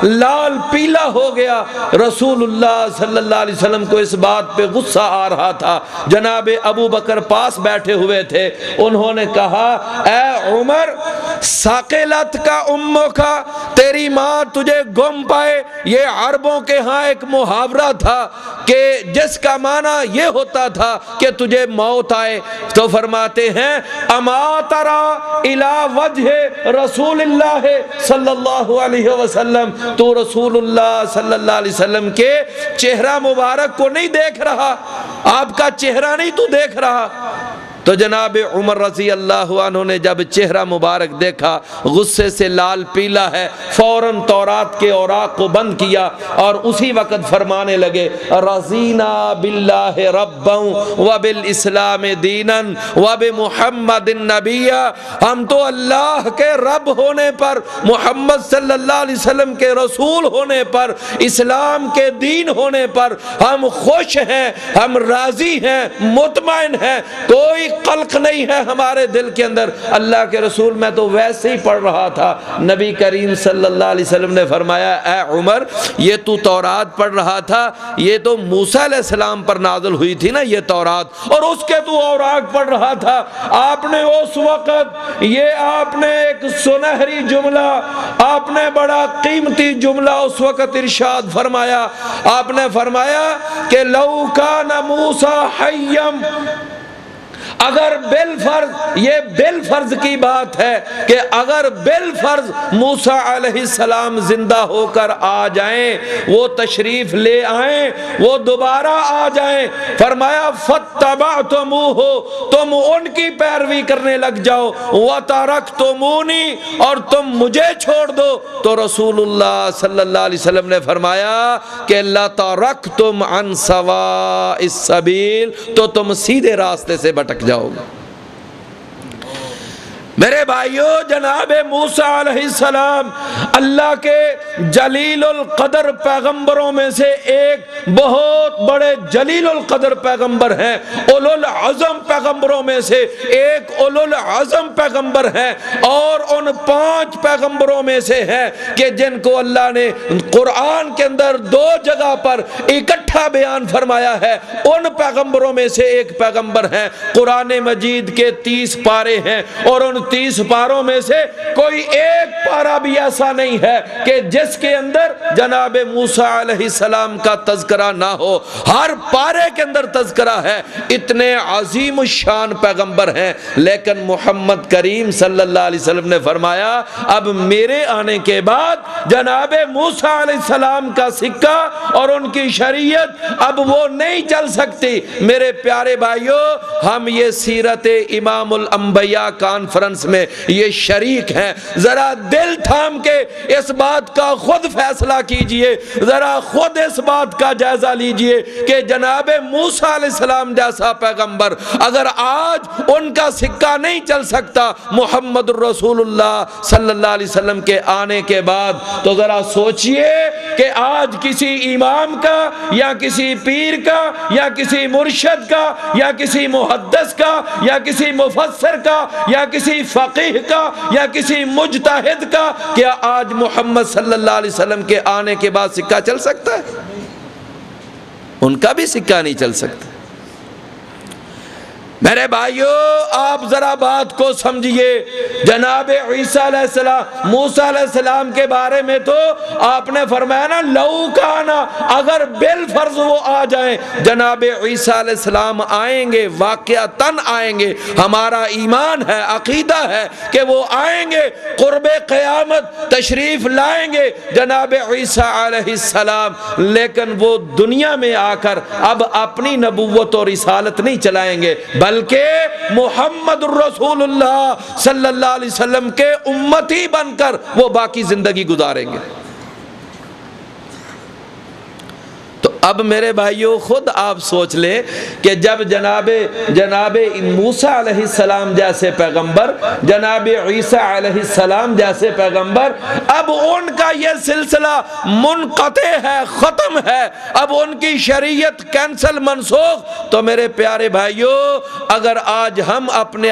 لال پیلا ہو گیا۔ رسول اللہ صلی اللہ علیہ وسلم کو اس بات پہ غصہ آ رہا تھا۔ جناب ابو بکر پاس بیٹھے ہوئے تھے، انہوں نے کہا اے عمر ثقلت کا اموں کا، تیری ماں تجھے گم پائے۔ یہ عربوں کے ہاں ایک محاورہ تھا کہ جس کا معنی یہ ہوتا تھا کہ تجھے موت آئے۔ تو فرماتے ہیں اما تری الی وجہ رسول اللہ صلی اللہ علیہ وسلم، تو رسول اللہ صلی اللہ علیہ وسلم کے چہرہ مبارک کو نہیں دیکھ رہا؟ آپ کا چہرہ نہیں تو دیکھ رہا؟ تو جناب عمر رضی اللہ عنہ نے جب چہرہ مبارک دیکھا، غصے سے لال پیلا ہے، فوراً تورات کے اوراق کو بند کیا اور اسی وقت فرمانے لگے رضینا باللہ ربا وبالاسلام دینا وبمحمد نبیا، ہم تو اللہ کے رب ہونے پر، محمد صلی اللہ علیہ وسلم کے رسول ہونے پر، اسلام کے دین ہونے پر ہم خوش ہیں، ہم راضی ہیں، مطمئن ہیں، کوئی قلق نہیں ہے ہمارے دل کے اندر۔ اللہ کے رسول میں تو ویسے ہی پڑھ رہا تھا، نبی کریم صلی اللہ علیہ وسلم نے فرمایا اے عمر یہ تو تورات پڑھ رہا تھا، یہ تو موسیٰ علیہ السلام پر نازل ہوئی تھی نا یہ تورات، اور اس کے تو اوراق پڑھ رہا تھا۔ آپ نے اس وقت یہ آپ نے ایک سنہری جملہ، آپ نے بڑا قیمتی جملہ اس وقت ارشاد فرمایا، آپ نے فرمایا کہ لو کان موسیٰ حیم، اگر بالفرض، یہ بالفرض کی بات ہے کہ اگر بالفرض موسیٰ علیہ السلام زندہ ہو کر آ جائیں، وہ تشریف لے آئیں، وہ دوبارہ آ جائیں، فرمایا فاتبعتموہ، تم ان کی پیروی کرنے لگ جاؤ، وترکتمونی، اور تم مجھے چھوڑ دو، تو رسول اللہ صلی اللہ علیہ وسلم نے فرمایا کہ لترکتم عن سواء السبیل، تو تم سیدھے راستے سے بھٹک جاؤ گے۔ میرے بھائیو، جناب موسیٰ علیہ السلام اللہ کے جلیل القدر پیغمبروں میں سے ایک بہت بڑے جلیل القدر پیغمبر ہیں، اولو العظم پیغمبروں میں سے ایک اولو العظم پیغمبر ہیں، اور ان 5 پیغمبروں میں سے ہیں کہ جن کو اللہ نے قرآن کے اندر 2 جگہ پر اکٹھا بیان فرمایا ہے۔ ان پیغمبروں میں سے ایک پیغمبر ہیں، قرآن مجید کے 30 پارے ہیں، اور ان 30 پاروں میں سے کوئی ایک پارہ بھی ایسا نہیں ہے کہ جس کے اندر جناب موسیٰ علیہ السلام کا تذکرہ نہ ہو، ہر پارے کے اندر تذکرہ ہے۔ اتنے عظیم الشان پیغمبر ہیں، لیکن محمد کریم صلی اللہ علیہ وسلم نے فرمایا اب میرے آنے کے بعد جناب موسیٰ علیہ السلام کا سکہ اور ان کی شریعت اب وہ نہیں چل سکتی۔ میرے پیارے بھائیو، ہم یہ سیرت امام الانبیاء کانفرنس میں یہ شریک ہیں، ذرا دل تھام کے اس بات کا خود فیصلہ کیجئے، ذرا خود اس بات کا جائزہ لیجئے کہ جناب موسیٰ علیہ السلام جیسا پیغمبر اگر آج ان کا سکہ نہیں چل سکتا محمد الرسول اللہ صلی اللہ علیہ وسلم کے آنے کے بعد، تو ذرا سوچئے کہ آج کسی امام کا یا کسی پیر کا یا کسی مرشد کا یا کسی محدث کا یا کسی مفسر کا یا کسی فقیہ کا یا کسی مجتہد کا کیا آج محمد صلی اللہ علیہ وسلم کے آنے کے بعد سکہ چل سکتا ہے؟ ان کا بھی سکہ نہیں چل سکتا۔ میرے بھائیو، آپ ذرا بات کو سمجھئے، جناب عیسیٰ علیہ السلام، موسیٰ علیہ السلام کے بارے میں تو آپ نے فرمایا نا لو کانا، اگر بالفرض وہ آ جائیں، جناب عیسیٰ علیہ السلام آئیں گے، واقعتاً آئیں گے، ہمارا ایمان ہے، عقیدہ ہے کہ وہ آئیں گے، قرب قیامت تشریف لائیں گے جناب عیسیٰ علیہ السلام، لیکن وہ دنیا میں آ کر اب اپنی نبوت اور رسالت نہیں چلائیں گے، بلکہ محمد الرسول اللہ صلی اللہ علیہ وسلم کے امتی بن کر وہ باقی زندگی گزاریں گے۔ تو اب میرے بھائیوں خود آپ سوچ لیں کہ جب جناب موسیٰ علیہ السلام جیسے پیغمبر، جناب عیسیٰ علیہ السلام جیسے پیغمبر، اب ان کا یہ سلسلہ منقطع ہے، ختم ہے، اب ان کی شریعت کینسل، منسوخ، تو میرے پیارے بھائیوں اگر آج ہم اپنے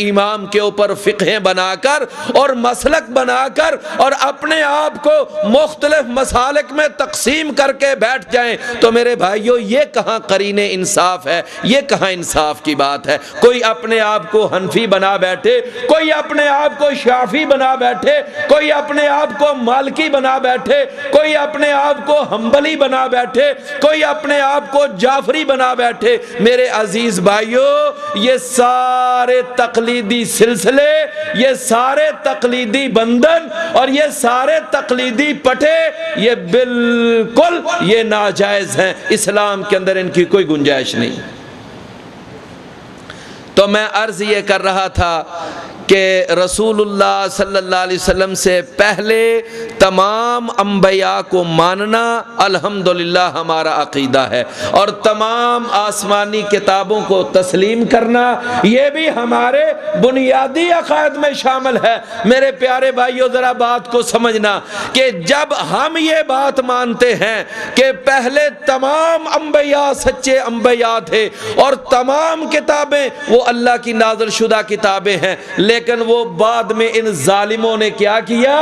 امام کے اوپر فقہیں بنا کر اور مسلک بنا کر اور اپنے آپ کو مختلف مسالک میں تقسیم کر کے بیٹھ جائیں تو میرے بھائیوں یہ کہاں قرین انصاف ہے، یہ کہاں انصاف کی بات ہے؟ کوئی اپنے آپ کو حنفی بنا بیٹھے، کوئی اپنے آپ کو شافعی بنا بیٹھے، کوئی اپنے آپ کو مالکی بنا بیٹھے، کوئی اپنے آپ کو حنبلی بنا بیٹھے، کوئی اپنے آپ کو جعفری بنا بیٹھے۔ میرے عزیز بھائیوں یہ سارے تقلیدی سلسلے، یہ سارے تقلیدی بندھن اور یہ سارے تقلیدی پٹے یہ بالکل یہ ناجائز ہیں، اسلام کے اندر ان کی کوئی گنجائش نہیں۔ تو میں عرض یہ کر رہا تھا کہ رسول اللہ صلی اللہ علیہ وسلم سے پہلے تمام انبیاء کو ماننا الحمدللہ ہمارا عقیدہ ہے، اور تمام آسمانی کتابوں کو تسلیم کرنا یہ بھی ہمارے بنیادی عقائد میں شامل ہے۔ میرے پیارے بھائیو ذرا بات کو سمجھنا کہ جب ہم یہ بات مانتے ہیں کہ پہلے تمام انبیاء سچے انبیاء تھے اور تمام کتابیں وہ اللہ کی نازل شدہ کتابیں ہیں، لیکن وہ بعد میں ان ظالموں نے کیا کیا،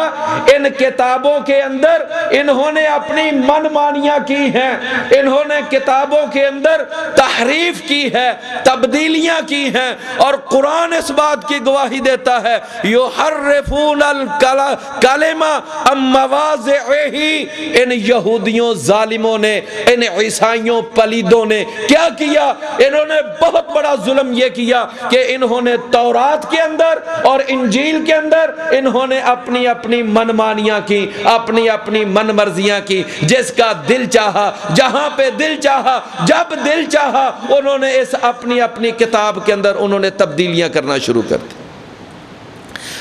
ان کتابوں کے اندر انہوں نے اپنی من مانیاں کی ہیں، انہوں نے کتابوں کے اندر تحریف کی ہے، تبدیلیاں کی ہیں، اور قرآن اس بات کی گواہی دیتا ہے یحرفون الکلم عن مواضعہ۔ ان یہودیوں ظالموں نے، ان عیسائیوں پلیدوں نے کیا کیا؟ انہوں نے بہت بڑا ظلم یہ کیا کہ انہوں نے تورات کے اندر اور انجیل کے اندر انہوں نے اپنی منمانیاں کی، اپنی من مرضیاں کی، جس کا دل چاہا، جہاں پہ دل چاہا، جب دل چاہا، انہوں نے اس اپنی کتاب کے اندر انہوں نے تبدیلیاں کرنا شروع کر دی۔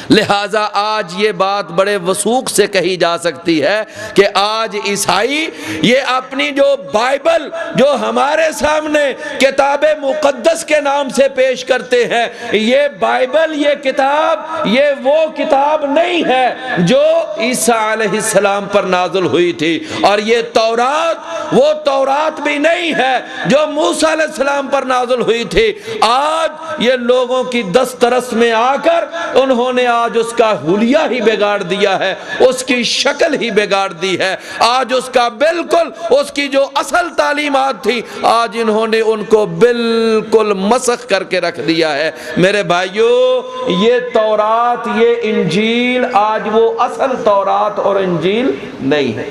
لہٰذا آج یہ بات بڑے وثوق سے کہی جا سکتی ہے کہ آج عیسائی یہ اپنی جو بائبل جو ہمارے سامنے کتاب مقدس کے نام سے پیش کرتے ہیں، یہ بائبل، یہ کتاب، یہ وہ کتاب نہیں ہے جو عیسیٰ علیہ السلام پر نازل ہوئی تھی، اور یہ تورات وہ تورات بھی نہیں ہے جو موسیٰ علیہ السلام پر نازل ہوئی تھی۔ آج یہ لوگوں کی دسترس میں آ کر انہوں نے آج اس کا حلیہ ہی بگاڑ دیا ہے، اس کی شکل ہی بگاڑ دی ہے، آج اس کا بالکل اس کی جو اصل تعلیمات تھی آج انہوں نے ان کو بالکل مسخ کر کے رکھ دیا ہے۔ میرے بھائیو یہ تورات، یہ انجیل آج وہ اصل تورات اور انجیل نہیں ہے۔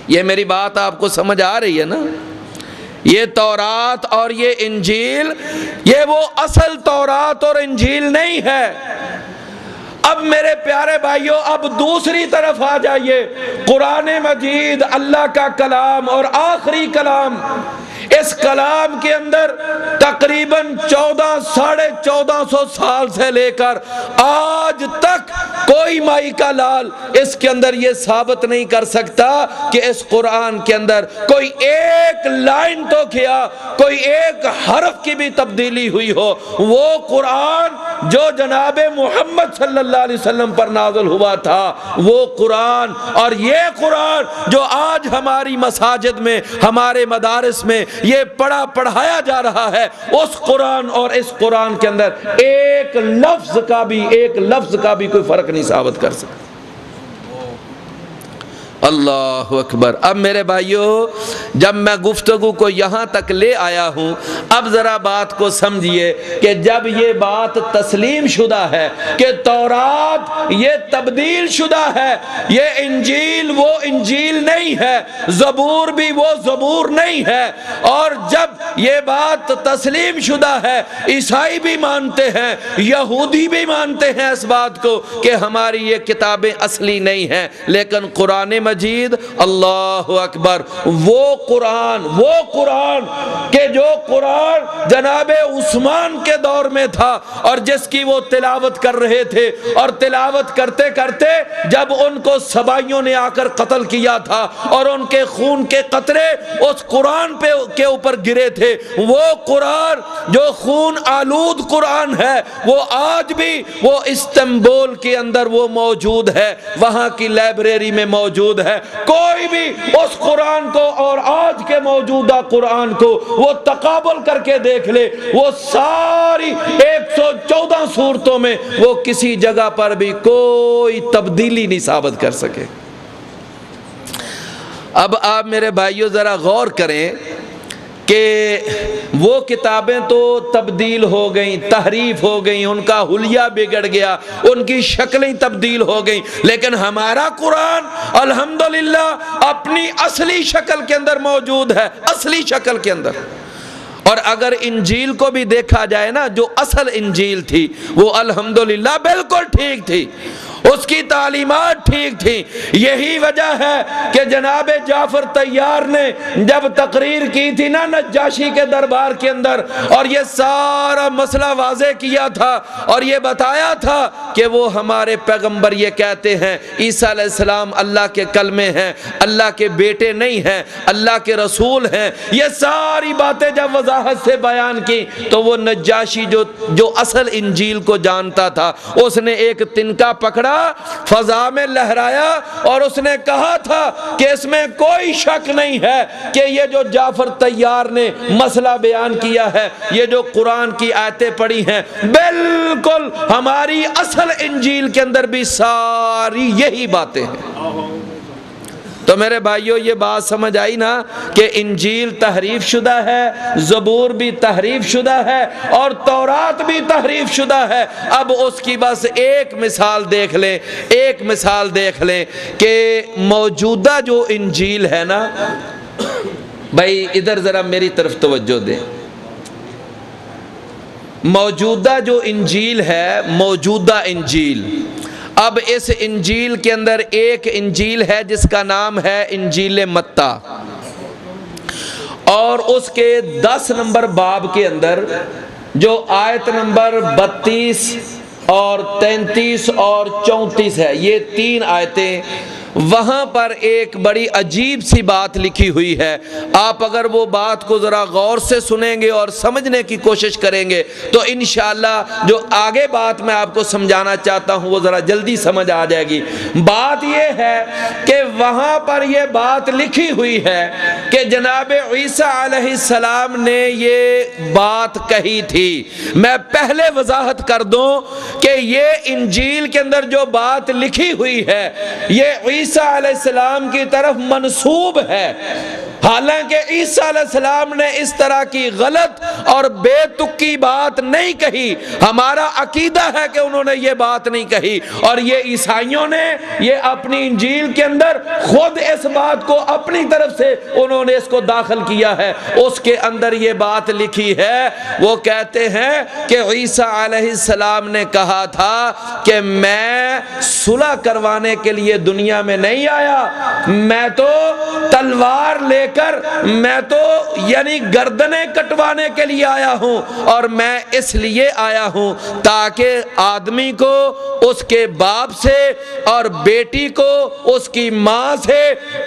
یہ میری بات آپ کو سمجھ آ رہی ہے نا؟ یہ تورات اور یہ انجیل یہ وہ اصل تورات اور انجیل نہیں ہے۔ اب میرے پیارے بھائیوں اب دوسری طرف آ جائیے، قرآن مجید اللہ کا کلام اور آخری کلام، اس کلام کے اندر تقریباً 1400 سال سے لے کر آج تک کوئی مائی کا لال اس کے اندر یہ ثابت نہیں کر سکتا کہ اس قرآن کے اندر کوئی ایک لائن تو کیا، کوئی ایک حرف کی بھی تبدیلی ہوئی ہو۔ وہ قرآن جو جناب محمد صلی اللہ علیہ وسلم پر نازل ہوا تھا، وہ قرآن اور یہ قرآن جو آج ہماری مساجد میں، ہمارے مدارس میں یہ پڑھایا جا رہا ہے، اس قرآن اور اس قرآن کے اندر ایک لفظ کا بھی کوئی فرق نہیں ثابت کر سکتا۔ اللہ اکبر۔ اب میرے بھائیوں جب میں گفتگو کو یہاں تک لے آیا ہوں، اب ذرا بات کو سمجھیے کہ جب یہ بات تسلیم شدہ ہے کہ تورات یہ تبدیل شدہ ہے، یہ انجیل وہ انجیل نہیں ہے، زبور بھی وہ زبور نہیں ہے، اور جب یہ بات تسلیم شدہ ہے، عیسائی بھی مانتے ہیں، یہودی بھی مانتے ہیں اس بات کو کہ ہماری یہ کتابیں اصلی نہیں ہیں، لیکن قرآن مجید مجید، اللہ اکبر۔ وہ قرآن کہ جو قرآن جناب عثمان کے دور میں تھا اور جس کی وہ تلاوت کر رہے تھے، اور تلاوت کرتے کرتے جب ان کو سبائیوں نے آ کر قتل کیا تھا اور ان کے خون کے قطرے اس قرآن کے اوپر گرے تھے، وہ قرآن جو خون آلود قرآن ہے، وہ آج بھی وہ استنبول کے اندر وہ موجود ہے، وہاں کی لائبریری میں موجود ہے۔ کوئی بھی اس قرآن کو اور آج کے موجودہ قرآن کو وہ تقابل کر کے دیکھ لے، وہ ساری 114 سورتوں میں وہ کسی جگہ پر بھی کوئی تبدیلی نہیں ثابت کر سکے۔ اب آپ میرے بھائیوں ذرا غور کریں کہ وہ کتابیں تو تبدیل ہو گئیں، تحریف ہو گئیں، ان کا حلیہ بگڑ گیا، ان کی شکلیں تبدیل ہو گئیں، لیکن ہمارا قرآن الحمدللہ اپنی اصلی شکل کے اندر موجود ہے، اصلی شکل کے اندر۔ اور اگر انجیل کو بھی دیکھا جائے نا، جو اصل انجیل تھی وہ الحمدللہ بالکل ٹھیک تھی، اس کی تعلیمات ٹھیک تھی۔ یہی وجہ ہے کہ جناب جعفر طیار نے جب تقریر کی تھی نا نجاشی کے دربار کے اندر، اور یہ سارا مسئلہ واضح کیا تھا اور یہ بتایا تھا کہ وہ ہمارے پیغمبر یہ کہتے ہیں عیسیٰ علیہ السلام اللہ کے کلمے ہیں، اللہ کے بیٹے نہیں ہیں، اللہ کے رسول ہیں، یہ ساری باتیں جب وضاحت سے بیان کی تو وہ نجاشی جو اصل انجیل کو جانتا تھا، اس نے ایک تنکا پکڑا، فضا میں لہرایا اور اس نے کہا تھا کہ اس میں کوئی شک نہیں ہے کہ یہ جو جعفر طیار نے مسئلہ بیان کیا ہے، یہ جو قرآن کی آیتیں پڑھی ہیں، بالکل ہماری اصل انجیل کے اندر بھی ساری یہی باتیں ہیں۔ تو میرے بھائیوں یہ بات سمجھ آئی نا کہ انجیل تحریف شدہ ہے، زبور بھی تحریف شدہ ہے اور تورات بھی تحریف شدہ ہے۔ اب اس کی بس ایک مثال دیکھ لیں کہ موجودہ جو انجیل ہے نا، بھائی ادھر ذرا میری طرف توجہ دیں، موجودہ جو انجیل ہے، موجودہ انجیل، اب اس انجیل کے اندر ایک انجیل ہے جس کا نام ہے انجیل متی، اور اس کے 10 نمبر باب کے اندر جو آیت نمبر 32 اور 33 اور 34 ہے، یہ 3 آیتیں، وہاں پر ایک بڑی عجیب سی بات لکھی ہوئی ہے۔ آپ اگر وہ بات کو ذرا غور سے سنیں گے اور سمجھنے کی کوشش کریں گے تو انشاءاللہ جو آگے بات میں آپ کو سمجھانا چاہتا ہوں وہ ذرا جلدی سمجھ آ جائے گی۔ بات یہ ہے کہ وہاں پر یہ بات لکھی ہوئی ہے کہ جناب عیسیٰ علیہ السلام نے یہ بات کہی تھی۔ میں پہلے وضاحت کر دوں کہ یہ انجیل کے اندر جو بات لکھی ہوئی ہے یہ عیسیٰ علیہ السلام کی طرف منسوب ہے، حالانکہ عیسیٰ علیہ السلام نے اس طرح کی غلط اور بے تکی بات نہیں کہی۔ ہمارا عقیدہ ہے کہ انہوں نے یہ بات نہیں کہی، اور یہ عیسائیوں نے یہ اپنی انجیل کے اندر خود اس بات کو اپنی طرف سے انہوں نے اس کو داخل کیا ہے۔ اس کے اندر یہ بات لکھی ہے، وہ کہتے ہیں کہ عیسیٰ علیہ السلام نے کہا تھا کہ میں صلح کروانے کے لیے دنیا میں نہیں آیا، میں تو تلوار لے کر، میں تو یعنی گردنیں کٹوانے کے لیے آیا ہوں، اور میں اس لیے آیا ہوں تاکہ آدمی کو اس کے باپ سے اور بیٹی کو اس کی ماں سے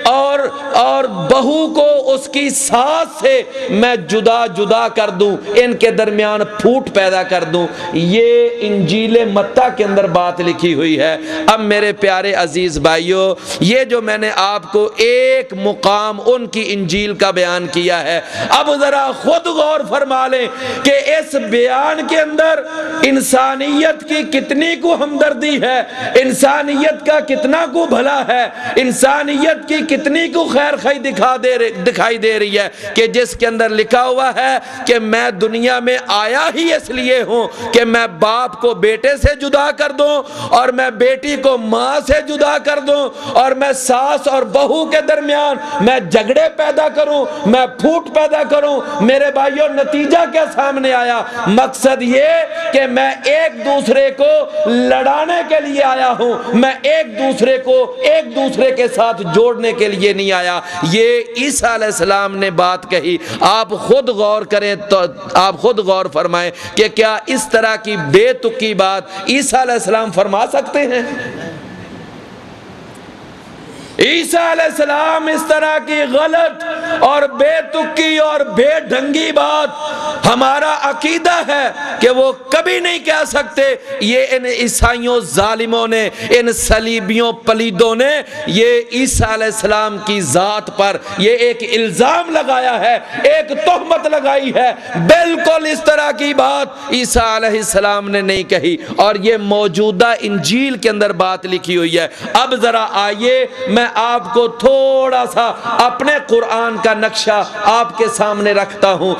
اور بہو کو اس کی ساس سے میں جدا جدا کر دوں، ان کے درمیان پھوٹ پیدا کر دوں۔ یہ انجیل متی کے اندر بات لکھی ہوئی ہے۔ اب میرے پیارے عزیز بھائیو، یہ جو میں نے آپ کو ایک مقام ان کی انجیل کا بیان کیا ہے، اب ذرا خود غور فرما لیں کہ اس بیان کے اندر انسانیت کی کتنی کو ہمدردی ہے، انسانیت کا کتنا کو بھلا ہے، انسانیت کی کتنی کو خیر خواہی دکھائی دے رہی ہے، کہ جس کے اندر لکھا ہوا ہے کہ میں دنیا میں آیا ہی اس لیے ہوں کہ میں باپ کو بیٹے سے جدا کر دوں اور میں بیٹی کو ماں سے جدا کر دوں اور میں ساس اور بہو کے درمیان میں جھگڑے پیدا کروں، میں پھوٹ پیدا کروں، میرے بھائیوں نتیجہ کیا سامنے آیا؟ مقصد یہ کہ میں ایک دوسرے کو لڑانے کے لیے آیا ہوں، میں ایک دوسرے کے ساتھ جوڑنے کے لیے نہیں آیا۔ یہ عیسیٰ علیہ السلام نے بات کہی۔ آپ خود غور کریں تو آپ خود غور فرمائیں کہ کیا اس طرح کی بے تکی بات عیسیٰ علیہ السلام فرما سکتے ہیں؟ عیسیٰ علیہ السلام اس طرح کی غلط اور بے تکی اور بے ڈھنگی بات ہمارا عقیدہ ہے کہ وہ کبھی نہیں کہہ سکتے۔ یہ ان عیسائیوں ظالموں نے، ان صلیبیوں پلیدوں نے یہ عیسیٰ علیہ السلام کی ذات پر یہ ایک الزام لگایا ہے، ایک تہمت لگائی ہے۔ بالکل اس طرح کی بات عیسیٰ علیہ السلام نے نہیں کہی، اور یہ موجودہ انجیل کے اندر بات لکھی ہوئی ہے۔ اب ذرا آئیے میں آپ کو تھوڑا سا اپنے قرآن کا نقشہ آپ کے سامنے رکھتا ہوں۔